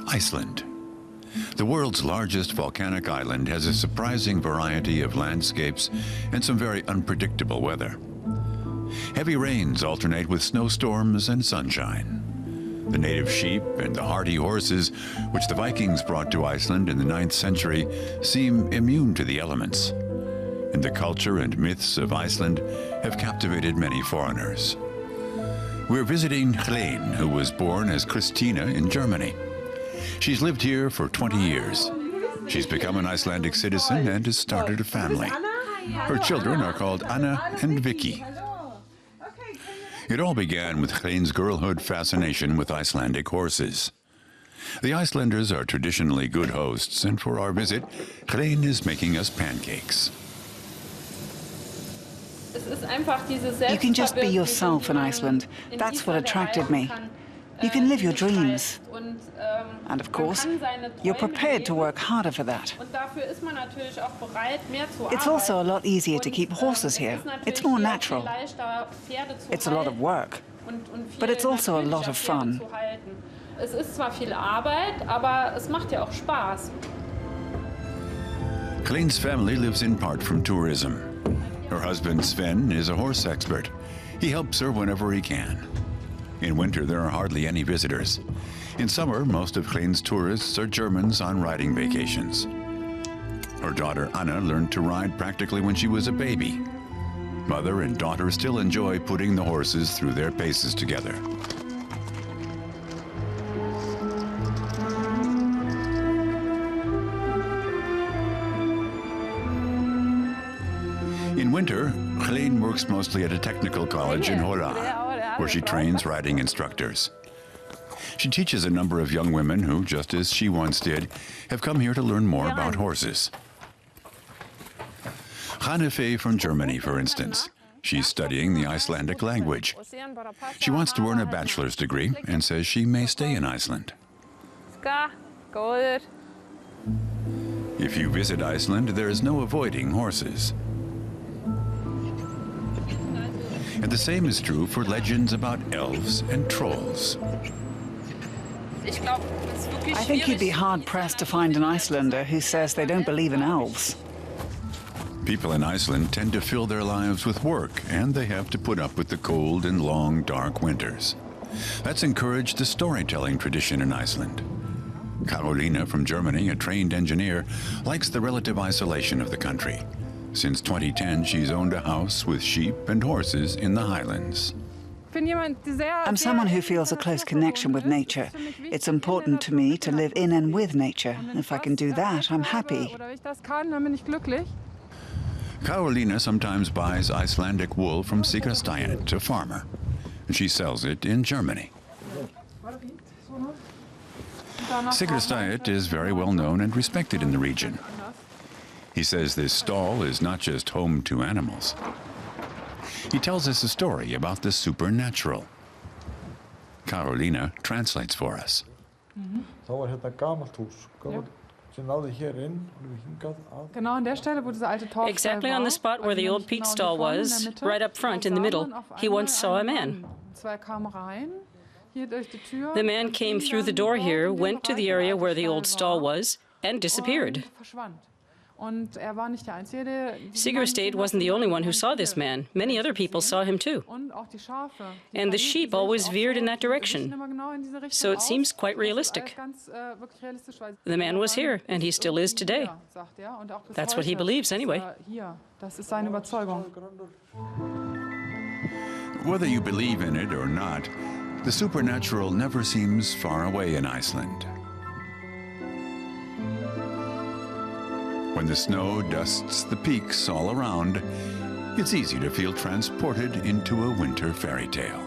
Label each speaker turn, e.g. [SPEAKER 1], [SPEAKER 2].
[SPEAKER 1] Iceland. The world's largest volcanic island has a surprising variety of landscapes and some very unpredictable weather. Heavy rains alternate with snowstorms and sunshine. The native sheep and the hardy horses, which the Vikings brought to Iceland in the 9th century, seem immune to the elements. And the culture and myths of Iceland have captivated many foreigners. We're visiting Helene, who was born as Christina in Germany. She's lived here for 20 years. She's become an Icelandic citizen and has started a family. Her children are called Anna and Vicky. It all began with Helene's girlhood fascination with Icelandic horses. The Icelanders are traditionally good hosts, and for our visit, Helene is making us pancakes.
[SPEAKER 2] You can just be yourself in Iceland. That's what attracted me. You can live your dreams. And of course, you're prepared to work harder for that. It's also a lot easier to keep horses here. It's more natural. It's a lot of work, but it's also a lot of fun.
[SPEAKER 1] Helene's family lives in part from tourism. Her husband Sven is a horse expert. He helps her whenever he can. In winter, there are hardly any visitors. In summer, most of Helene's tourists are Germans on riding vacations. Her daughter Anna learned to ride practically when she was a baby. Mother and daughter still enjoy putting the horses through their paces together. In winter, Helene works mostly at a technical college in Hola, where she trains riding instructors. She teaches a number of young women who, just as she once did, have come here to learn more about horses. Hannifeh from Germany, for instance. She's studying the Icelandic language. She wants to earn a bachelor's degree and says she may stay in Iceland. If you visit Iceland, there is no avoiding horses. And the same is true for legends about elves and trolls.
[SPEAKER 2] I think you'd be hard-pressed to find an Icelander who says they don't believe in elves.
[SPEAKER 1] People in Iceland tend to fill their lives with work, and they have to put up with the cold and long, dark winters. That's encouraged the storytelling tradition in Iceland. Carolina from Germany, a trained engineer, likes the relative isolation of the country. Since 2010, she's owned a house with sheep and horses in the highlands.
[SPEAKER 2] I'm someone who feels a close connection with nature. It's important to me to live in and with nature. If I can do that, I'm happy.
[SPEAKER 1] Carolina sometimes buys Icelandic wool from Sigurstein, a farmer. She sells it in Germany. Sigurstein is very well known and respected in the region. He says this stall is not just home to animals. He tells us a story about the supernatural. Carolina translates for us.
[SPEAKER 3] Exactly on the spot where the old peat stall was, right up front in the middle, he once saw a man. The man came through the door here, went to the area where the old stall was, and disappeared. Sigurstein wasn't the only one who saw this man. Many other people saw him too. And the sheep always veered in that direction. So it seems quite realistic. The man was here, and he still is today. That's what he believes anyway.
[SPEAKER 1] Whether you believe in it or not, the supernatural never seems far away in Iceland. When the snow dusts the peaks all around, it's easy to feel transported into a winter fairy tale.